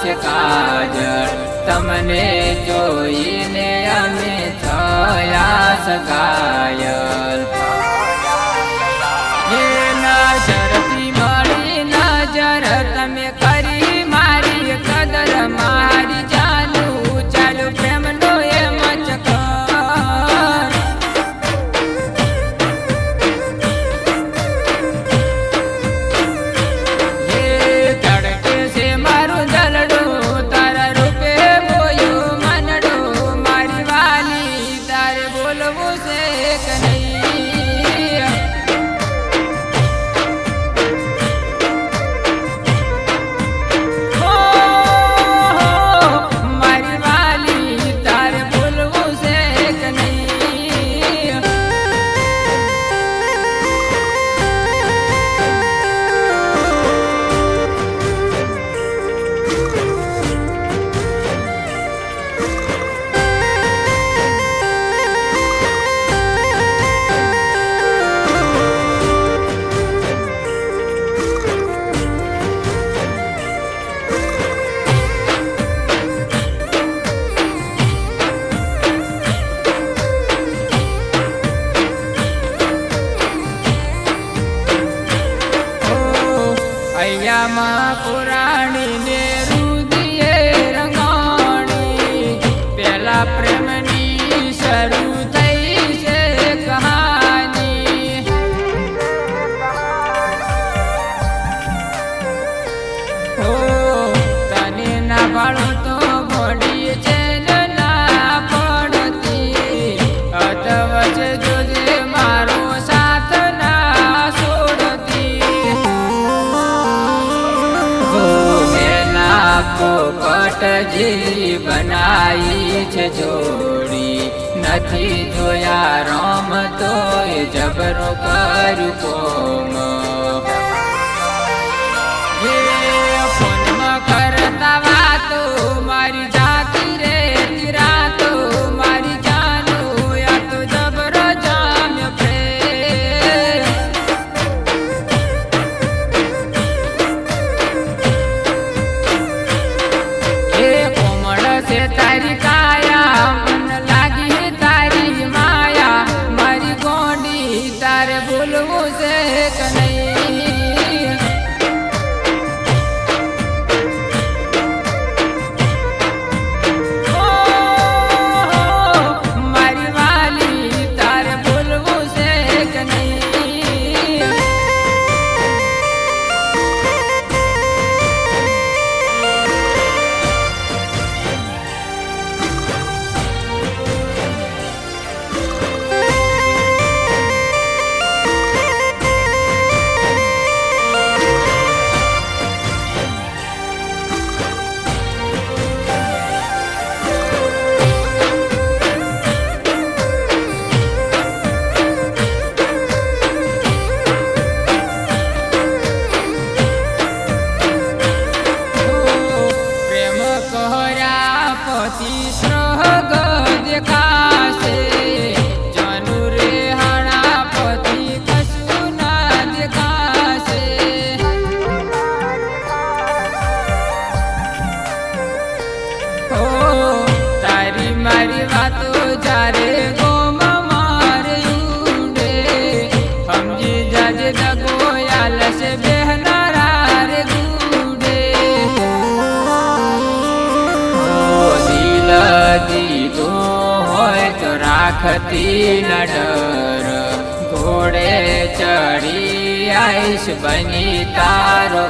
છે કાજળ તમને જોઈને અમે થયા સગાયલ હે નજરથી મળી નજર તમે કરી મારી કદર મારી જાનું ચાલુ પ્રેમનો એમ ચક્કર હે ધડકે છે મારું જલડું તારા રૂપે બોયું મનડું મારી વાલી તારે બોલવું છે કે નહીં મારી વાલી તારે બોલવું છે કે નહીં અહીંયા પુરાણી ને રુદિયે રંગાણી પેલા પ્રેમની શરૂ થઈ છે કહાની હો તને ના પાડો તો ભોડી છે ને ના પડતી અધવચ જોજે મારો સાથ ના છોડતી પોપટજી બનાઈ છે જોડી નથી જોયા રામ તોય જબરો કર્યું કોમ હે ફોનમાં કરતા વાતો મારી જાતી રે રાતો મારી જાનો આ તો જબરો જામ્ય પ્રેમ છે તારી કાયા મન લાગી તારી માયા મારી ગોંડી તારે બોલવું છે કે નહીં મારી વાલી તારે બોલવું છે કે નહીં મારી વાતો જારે ગોમાં મારે ઉડે સમજી જાજે દગો આલસ બેહનારા રે ગુડે દિલ દીધો હોય તો રાખતી ન ડર ઘોડે ચડી આઈશ બની તારો